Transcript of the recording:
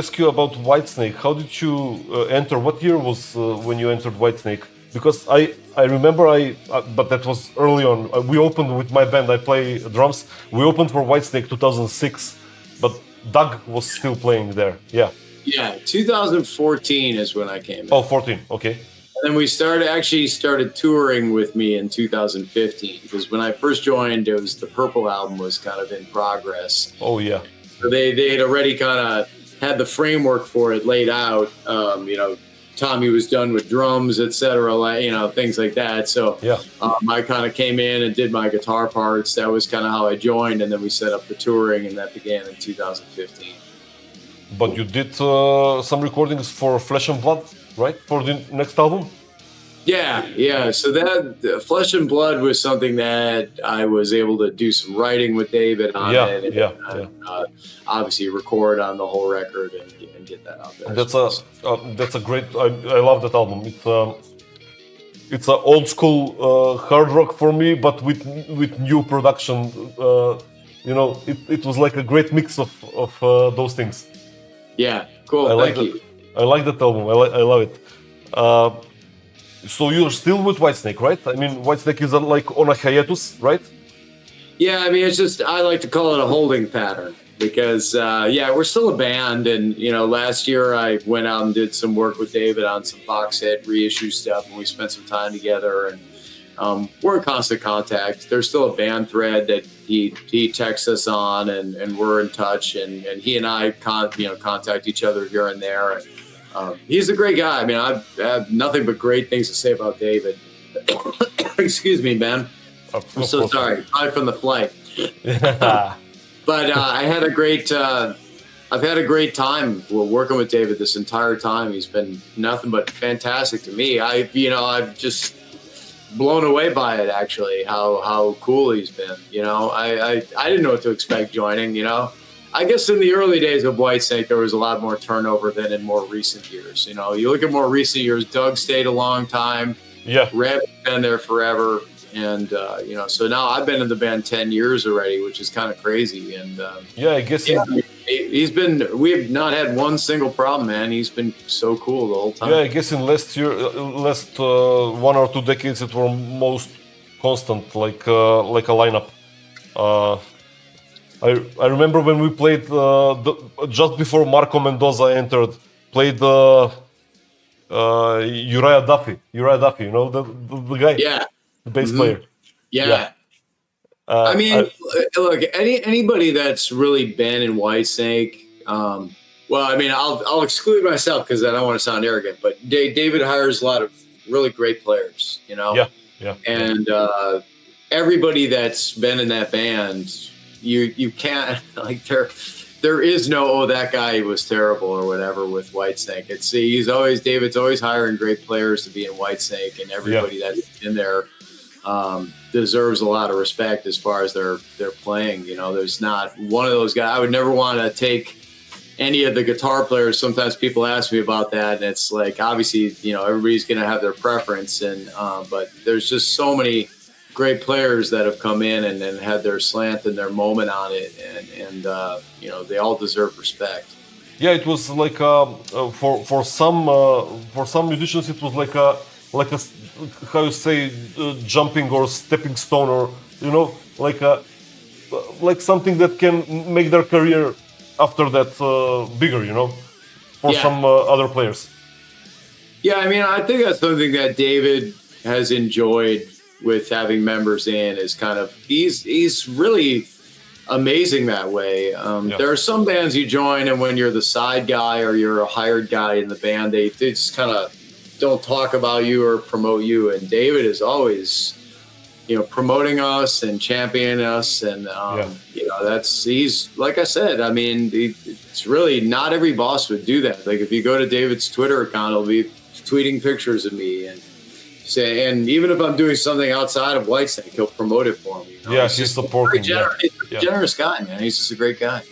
ask you about Whitesnake. How did you enter? What year was when you entered Whitesnake? Because I remember but that was early on. We opened with my band. I play drums. We opened for Whitesnake 2006, but Doug was still playing there. Yeah. Yeah, 2014 is when I came in. Oh, 14. Okay. And then we started touring with me in 2015, because when I first joined, it was the Purple album was kind of in progress. Oh yeah. So they had already kind of had the framework for it laid out. Tommy was done with drums, etc. Things like that. So yeah. I kind of came in and did my guitar parts. That was kind of how I joined, and then we set up the touring, and that began in 2015. But you did some recordings for Flesh and Blood, right? For the next album? Yeah. So that Flesh and Blood was something that I was able to do some writing with David on it. And obviously record on the whole record and get that out there. That's a great. I love that album. It's an old school hard rock for me, but with new production. It was like a great mix of those things. Yeah, cool. Thank you. I like that album. I love it. So you're still with Whitesnake, right? I mean, Whitesnake is like on a hiatus, right? Yeah, I mean, it's just, I like to call it a holding pattern because, we're still a band. And, last year I went out and did some work with David on some box set reissue stuff, and we spent some time together, and we're in constant contact. There's still a band thread that he texts us on, and we're in touch, and he and I contact each other here and there. And, he's a great guy. I mean, I have nothing but great things to say about David. Excuse me, man. I'm so sorry. Probably from the flight. But I've had a great time working with David this entire time. He's been nothing but fantastic to me. I've just blown away by it, actually, how cool he's been. I didn't know what to expect joining, I guess in the early days of Whitesnake, there was a lot more turnover than in more recent years. You look at more recent years, Doug stayed a long time. Yeah. Rev's been there forever. And, so now I've been in the band 10 years already, which is kind of crazy. And I guess we have not had one single problem, man. He's been so cool the whole time. Yeah, I guess in last 1 or 2 decades, it were most constant, like a lineup. I remember when we played just before Marco Mendoza entered, played Uriah Duffy, the guy, the bass player. Yeah. Look, anybody that's really been in Whitesnake. I'll exclude myself because I don't want to sound arrogant, but David hires a lot of really great players. Yeah. And everybody that's been in that band. You can't, like, there is no, that guy was terrible or whatever with Whitesnake. David's always hiring great players to be in Whitesnake, and everybody that's in there deserves a lot of respect as far as their playing. There's not one of those guys. I would never want to take any of the guitar players. Sometimes people ask me about that, and it's like, obviously, everybody's going to have their preference, but there's just so many great players that have come in and had their slant and their moment on it, and they all deserve respect. Yeah, it was like for some musicians it was like a how you say jumping or stepping stone, or like something that can make their career after that bigger, for some other players. Yeah, I mean, I think that's something that David has enjoyed with having members in, is kind of he's really amazing that way. There are some bands you join, and when you're the side guy or you're a hired guy in the band, they just kind of don't talk about you or promote you. And David is always, promoting us and championing us, and he's, like I said, I mean, it's really not every boss would do that. Like, if you go to David's Twitter account, he'll be tweeting pictures of me and even if I'm doing something outside of Whitesnake, he'll promote it for me. Yeah, he's supporting. He's a generous guy, man. He's just a great guy.